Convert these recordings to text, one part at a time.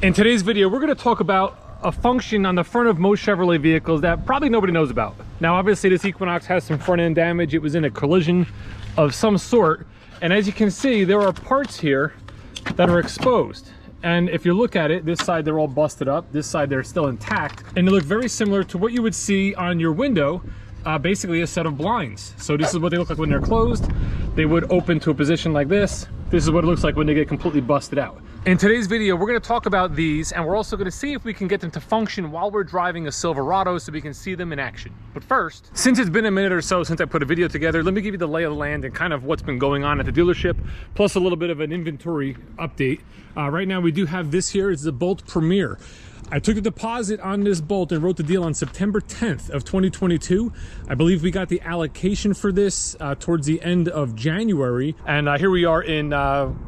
In today's video, we're going to talk about a function on the front of most Chevrolet vehicles that probably nobody knows about. Now, obviously, this Equinox has some front end damage. It was in a collision of some sort. And as you can see, there are parts here that are exposed. And if you look at it, this side, they're all busted up. This side, they're still intact. And they look very similar to what you would see on your window, basically a set of blinds. So this is what they look like when they're closed. They would open to a position like this. This is what it looks like when they get completely busted out. In today's video, we're going to talk about these, and we're also going to see if we can get them to function while we're driving a Silverado so we can see them in action. But first, since it's been a minute or so since I put a video together, let me give you the lay of the land and kind of what's been going on at the dealership, plus a little bit of an inventory update. Right now, we do have this here. It's the Bolt Premier. I took a deposit on this Bolt and wrote the deal on September 10th of 2022. I believe we got the allocation for this towards the end of January. And here we are in,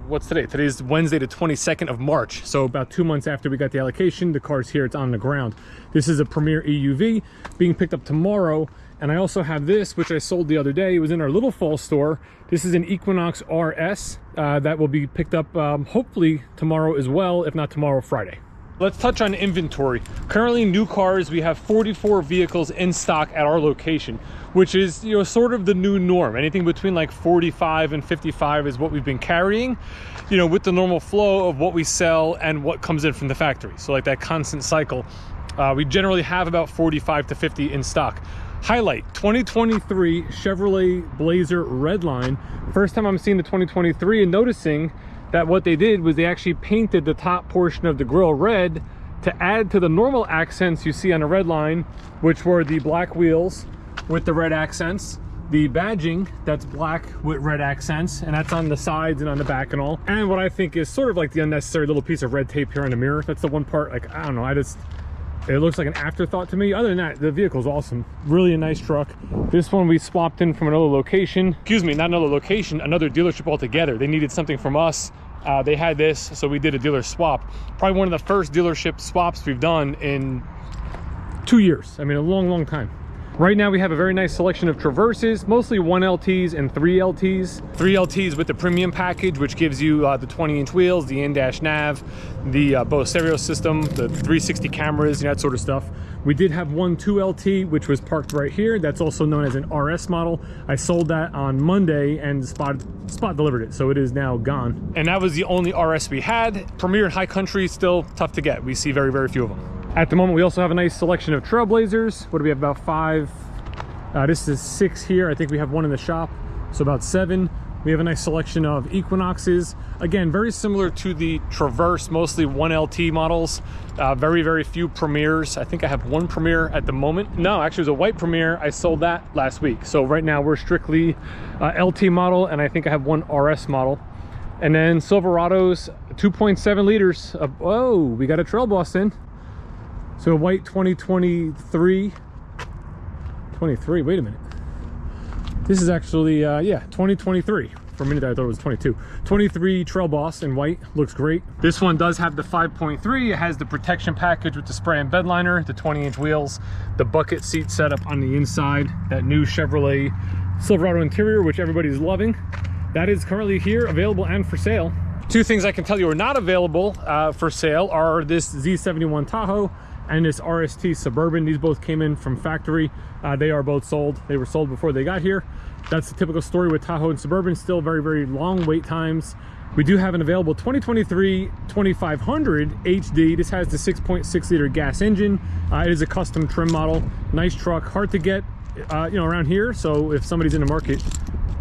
what's today? Today's Wednesday, the 22nd of March. So about 2 months after we got the allocation, the car's here, it's on the ground. This is a Premier EUV being picked up tomorrow. And I also have this, which I sold the other day. It was in our Little Falls store. This is an Equinox RS that will be picked up hopefully tomorrow as well, if not tomorrow, Friday. Let's touch on inventory. Currently, new cars, we have 44 vehicles in stock at our location, which is, you know, sort of the new norm. Anything between like 45 and 55 is what we've been carrying, you know, with the normal flow of what we sell and what comes in from the factory. So like that constant cycle, we generally have about 45 to 50 in stock. Highlight 2023 Chevrolet Blazer Redline. First time I'm seeing the 2023 and noticing that what they did was they actually painted the top portion of the grille red to add to the normal accents you see on the Redline, which were the black wheels with the red accents, the badging that's black with red accents, and that's on the sides and on the back and all. And what I think is sort of like the unnecessary little piece of red tape here on the mirror. That's the one part, like, I don't know, it looks like an afterthought to me. Other than that, the vehicle's awesome. Really a nice truck. This one we swapped in from another location. Excuse me, not another location, another dealership altogether. They needed something from us. They had this, so we did a dealer swap. Probably one of the first dealership swaps we've done in 2 years. I mean, a long, long time. Right now we have a very nice selection of Traverses, mostly 1LTs and 3LTs. 3LTs with the premium package, which gives you the 20-inch wheels, the in-dash nav, the Bose stereo system, the 360 cameras, you know, that sort of stuff. We did have one 2LT, which was parked right here. That's also known as an RS model. I sold that on Monday and Spot delivered it, so it is now gone. And that was the only RS we had. Premier and High Country, still tough to get. We see very, very few of them. At the moment, we also have a nice selection of Trailblazers. What do we have? About 5. This is 6 here. I think we have one in the shop, so about 7. We have a nice selection of Equinoxes. Again, very similar to the Traverse, mostly 1LT models. Very, very few Premiers. I think I have one Premier at the moment. No, actually it was a white Premier. I sold that last week. So right now we're strictly LT model, and I think I have one RS model. And then Silverados, 2.7 liters. Oh, we got a Trail Boss in. So a white 2023. 23, wait a minute. This is actually, yeah, 2023. For a minute I thought it was 22. 23 Trail Boss in white, looks great. This one does have the 5.3. It has the protection package with the spray and bed liner, the 20-inch wheels, the bucket seat setup on the inside, that new Chevrolet Silverado interior, which everybody's loving. That is currently here, available and for sale. Two things I can tell you are not available for sale are this Z71 Tahoe and this RST Suburban. These both came in from factory. They are both sold. They were sold before they got here. That's the typical story with Tahoe and Suburban. Still very, very long wait times. We do have an available 2023 2500 HD. This has the 6.6 liter gas engine. It is a custom trim model. Nice truck, hard to get you know, around here. So if somebody's in the market,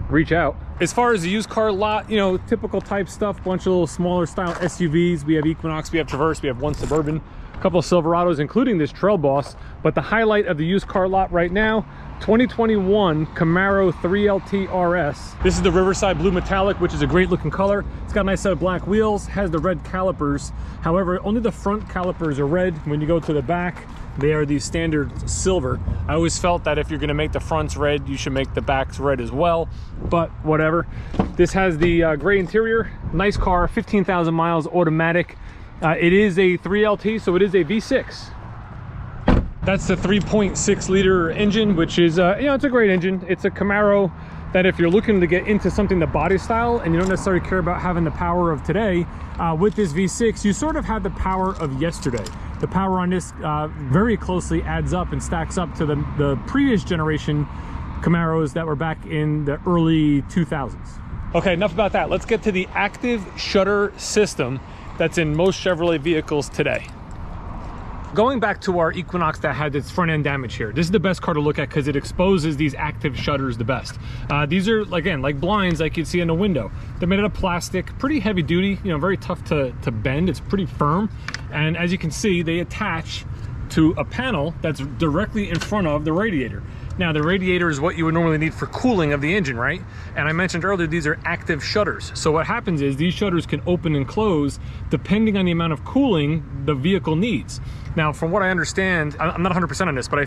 reach out. As far as the used car lot, you know, typical type stuff, bunch of little smaller style SUVs. We have Equinox, we have Traverse, we have one Suburban, a couple of Silverados, including this Trail Boss. But the highlight of the used car lot right now, 2021 Camaro 3LT RS. This is the Riverside Blue Metallic, which is a great looking color. It's got a nice set of black wheels, has the red calipers. However, only the front calipers are red. When you go to the back, they are the standard silver. I always felt that if you're gonna make the fronts red, you should make the backs red as well, but whatever. This has the gray interior, nice car, 15,000 miles, automatic. It is a 3LT, so it is a V6. That's the 3.6 liter engine, which is, you know, it's a great engine. It's a Camaro that if you're looking to get into something the body style and you don't necessarily care about having the power of today, with this V6, you sort of have the power of yesterday. The power on this very closely adds up and stacks up to the previous generation Camaros that were back in the early 2000s. Okay, enough about that. Let's get to the active shutter system that's in most Chevrolet vehicles today. Going back to our Equinox that had its front end damage here, this is the best car to look at because it exposes these active shutters the best. These are, again, like blinds like you'd see in a window. They're made out of plastic, pretty heavy duty, you know, very tough to bend. It's pretty firm. And as you can see, they attach to a panel that's directly in front of the radiator. Now, the radiator is what you would normally need for cooling of the engine, right? And I mentioned earlier, these are active shutters. So what happens is these shutters can open and close depending on the amount of cooling the vehicle needs. Now, from what I understand, I'm not 100% on this, but I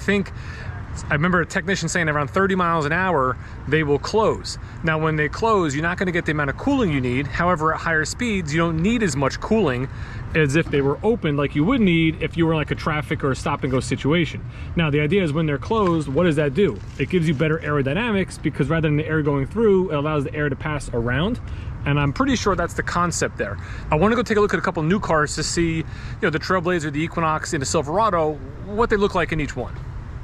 remember a technician saying around 30 miles an hour, they will close. Now, when they close, you're not gonna get the amount of cooling you need. However, at higher speeds, you don't need as much cooling as if they were open like you would need if you were like a traffic or a stop and go situation. Now, the idea is when they're closed, what does that do? It gives you better aerodynamics because rather than the air going through, it allows the air to pass around. And I'm pretty sure that's the concept there. I want to go take a look at a couple new cars to see, you know, the Trailblazer, the Equinox, and the Silverado, what they look like in each one.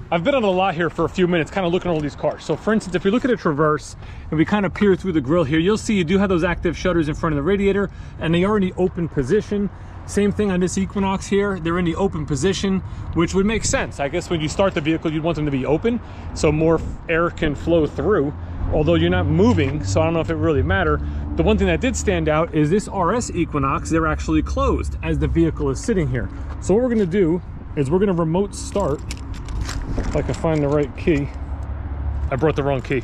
I've been on a lot here for a few minutes, kind of looking at all these cars. So for instance, if we look at a Traverse and we kind of peer through the grille here, you'll see you do have those active shutters in front of the radiator and they are in the open position. Same thing on this Equinox here, they're in the open position, which would make sense. I guess when you start the vehicle, you'd want them to be open so more air can flow through, although you're not moving, so I don't know if it really matter. The one thing that did stand out is this RS Equinox, they're actually closed as the vehicle is sitting here. So what we're gonna do is we're gonna remote start, if I can find the right key. I brought the wrong key.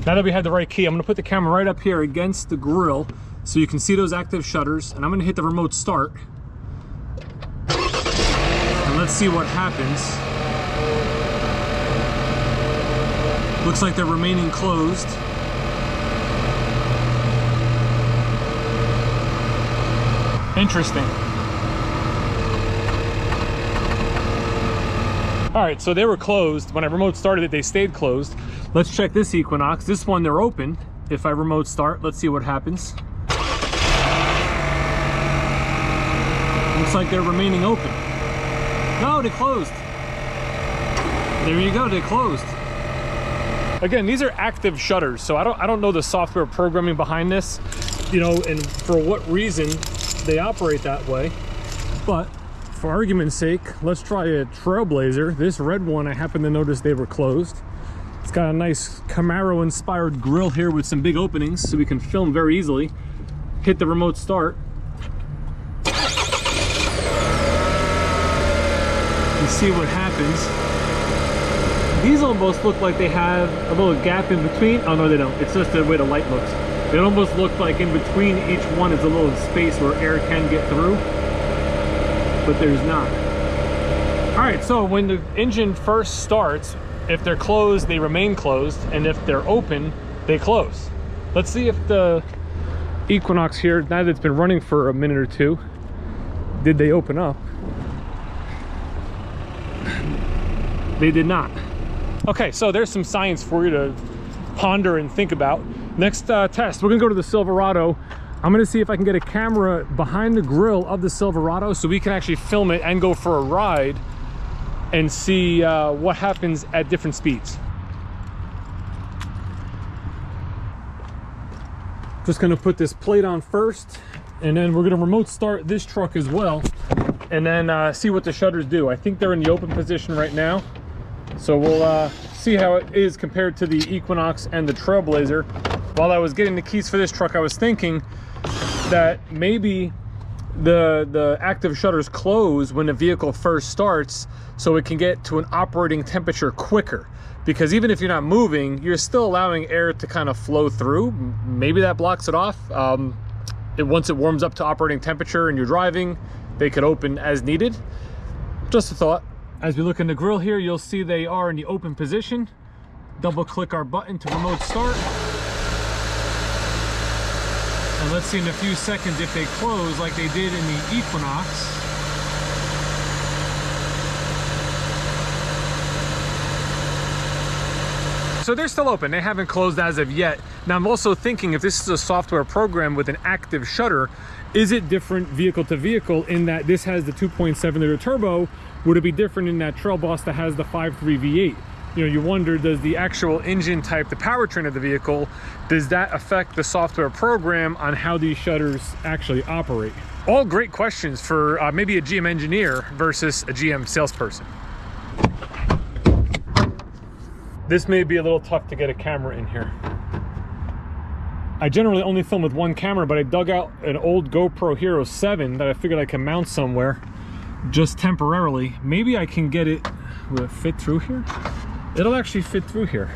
Now that we have the right key, I'm gonna put the camera right up here against the grille so you can see those active shutters, and I'm gonna hit the remote start. And let's see what happens. Looks like they're remaining closed. Interesting. All right, so they were closed. When I remote started it, they stayed closed. Let's check this Equinox. This one, they're open. If I remote start, let's see what happens. Looks like they're remaining open. No, they closed. There you go, they closed. Again, these are active shutters, so I don't know the software programming behind this, you know, and for what reason they operate that way. But for argument's sake, let's try a Trailblazer. This red one, I happen to notice they were closed. It's got a nice Camaro-inspired grille here with some big openings, so we can film very easily. Hit the remote start. And see what happens. These almost look like they have a little gap in between. Oh no, they don't. It's just the way the light looks. It almost looks like in between each one is a little space where air can get through, but there's not. All right, so when the engine first starts, if they're closed, they remain closed, and if they're open, they close. Let's see if the Equinox here, now that it's been running for a minute or two, did they open up? They did not. Okay, so there's some science for you to ponder and think about. Next test, we're gonna go to the Silverado. I'm gonna see if I can get a camera behind the grille of the Silverado so we can actually film it and go for a ride and see what happens at different speeds. Just gonna put this plate on first, and then we're gonna remote start this truck as well, and then see what the shutters do. I think they're in the open position right now. So we'll see how it is compared to the Equinox and the Trailblazer. While I was getting the keys for this truck, I was thinking that maybe the active shutters close when the vehicle first starts so it can get to an operating temperature quicker. Because even if you're not moving, you're still allowing air to kind of flow through. Maybe that blocks it off. Once it warms up to operating temperature and you're driving, they could open as needed. Just a thought. As we look in the grille here, you'll see they are in the open position. Double click our button to remote start. And let's see in a few seconds if they close like they did in the Equinox. So they're still open. They haven't closed as of yet. Now I'm also thinking, if this is a software program with an active shutter, is it different vehicle to vehicle in that this has the 2.7 liter turbo? Would it be different in that Trail Boss that has the 5.3 V8? You know, you wonder, does the actual engine type, the powertrain of the vehicle, does that affect the software program on how these shutters actually operate? All great questions for maybe a GM engineer versus a GM salesperson. This may be a little tough to get a camera in here. I generally only film with one camera, but I dug out an old GoPro Hero 7 that I figured I can mount somewhere just temporarily. Maybe I can get it, will it fit through here? It'll actually fit through here.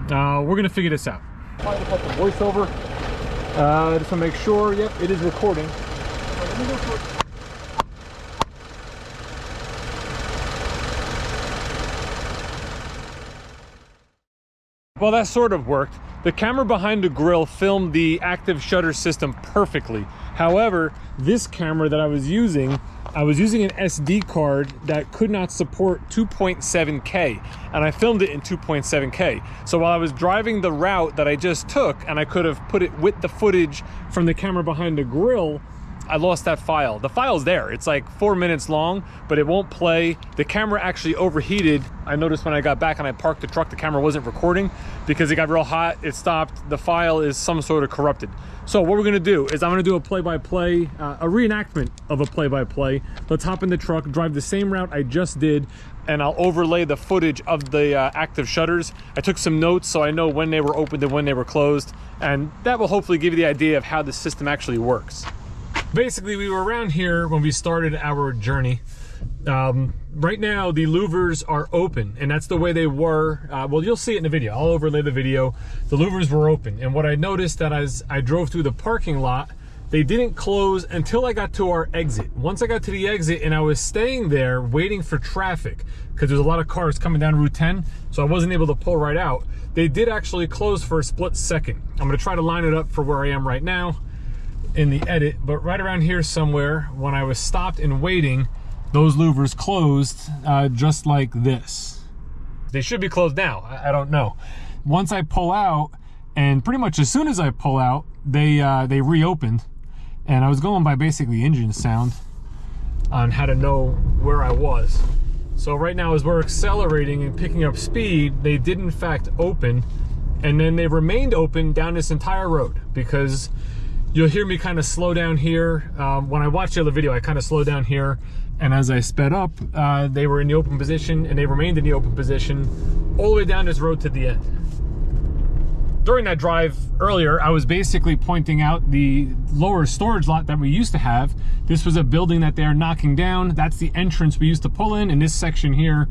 We're gonna figure this out. Probably put the voiceover. Just to make sure, yep, it is recording. Let me go for it. Well, that sort of worked. The camera behind the grill filmed the active shutter system perfectly. However, this camera that I was using an SD card that could not support 2.7K, and I filmed it in 2.7K. So while I was driving the route that I just took, and I could have put it with the footage from the camera behind the grill, I lost that file. The file's there. It's like 4 minutes long, but it won't play. The camera actually overheated. I noticed when I got back and I parked the truck, the camera wasn't recording because it got real hot. It stopped. The file is some sort of corrupted. So what we're gonna do is I'm gonna do a play-by-play, a reenactment of a play-by-play. Let's hop in the truck, drive the same route I just did, and I'll overlay the footage of the active shutters. I took some notes so I know when they were opened and when they were closed, and that will hopefully give you the idea of how the system actually works. Basically, we were around here when we started our journey. Right now, the louvers are open, and that's the way they were. Well, you'll see it in the video. I'll overlay the video. The louvers were open, and what I noticed that as I drove through the parking lot, they didn't close until I got to our exit. Once I got to the exit and I was staying there waiting for traffic, because there's a lot of cars coming down Route 10, so I wasn't able to pull right out, they did actually close for a split second. I'm gonna try to line it up for where I am right now in the edit, but right around here somewhere, when I was stopped and waiting, those louvers closed just like this. They should be closed now, I don't know. Once I pull out, and pretty much as soon as I pull out, they reopened, and I was going by basically engine sound on how to know where I was. So right now, as we're accelerating and picking up speed, they did in fact open, and then they remained open down this entire road, because you'll hear me kind of slow down here. When I watched the other video, I kind of slowed down here, and as I sped up, they were in the open position, and they remained in the open position all the way down this road to the end. During that drive earlier, I was basically pointing out the lower storage lot that we used to have. This was a building that they're knocking down. That's the entrance we used to pull in, and this section here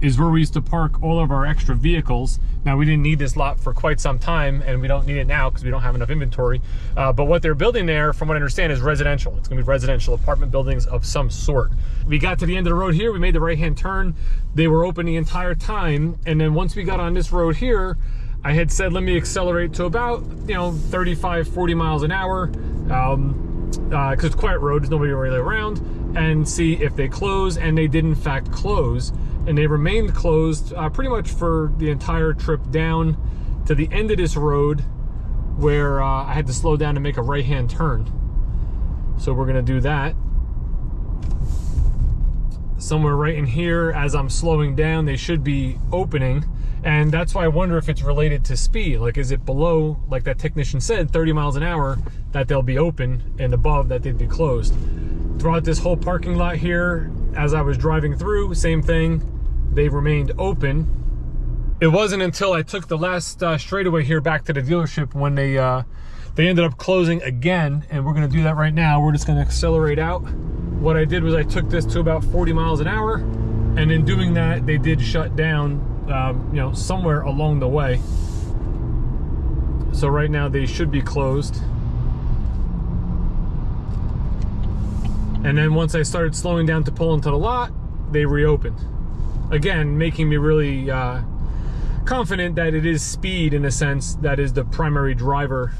is where we used to park all of our extra vehicles. Now, we didn't need this lot for quite some time, and we don't need it now because we don't have enough inventory. But what they're building there, from what I understand, is residential. It's gonna be residential apartment buildings of some sort. We got to the end of the road here, we made the right-hand turn. They were open the entire time, and then once we got on this road here, I had said, let me accelerate to about, 35, 40 miles an hour, because it's a quiet road, there's nobody really around, and see if they close, and they did in fact close. And they remained closed pretty much for the entire trip down to the end of this road, where I had to slow down to make a right-hand turn. So we're gonna do that. Somewhere right in here, as I'm slowing down, they should be opening. And that's why I wonder if it's related to speed. Like, is it below, like that technician said, 30 miles an hour, that they'll be open, and above that they'd be closed. Throughout this whole parking lot here, as I was driving through, same thing, they remained open. It wasn't until I took the last straightaway here back to the dealership when they ended up closing again, and we're gonna do that right now. We're just gonna accelerate out. What I did was I took this to about 40 miles an hour, and in doing that, they did shut down, somewhere along the way. So right now they should be closed. And then once I started slowing down to pull into the lot, they reopened. Again, making me really confident that it is speed, in a sense, that is the primary driver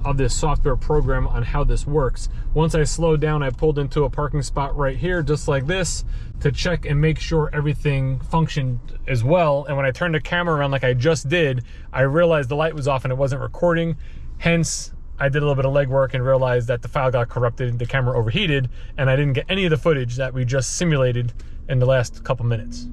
of this software program on how this works. Once I slowed down, I pulled into a parking spot right here, just like this, to check and make sure everything functioned as well. And when I turned the camera around like I just did, I realized the light was off and it wasn't recording. Hence, I did a little bit of legwork and realized that the file got corrupted, the camera overheated, and I didn't get any of the footage that we just simulated in the last couple minutes.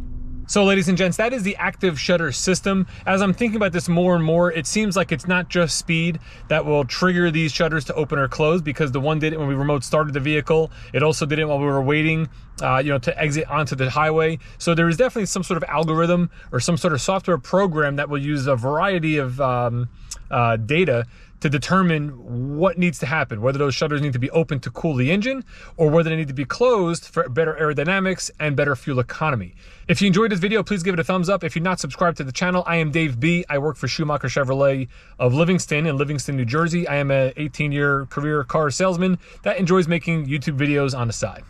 So ladies and gents, that is the active shutter system. As I'm thinking about this more and more, it seems like it's not just speed that will trigger these shutters to open or close, because the one did it when we remote started the vehicle. It also did it while we were waiting to exit onto the highway. So there is definitely some sort of algorithm or some sort of software program that will use a variety of data to determine what needs to happen, whether those shutters need to be open to cool the engine or whether they need to be closed for better aerodynamics and better fuel economy. If you enjoyed this video, please give it a thumbs up. If you're not subscribed to the channel, I am Dave B. I work for Schumacher Chevrolet of Livingston in Livingston, New Jersey. I am an 18-year career car salesman that enjoys making YouTube videos on the side.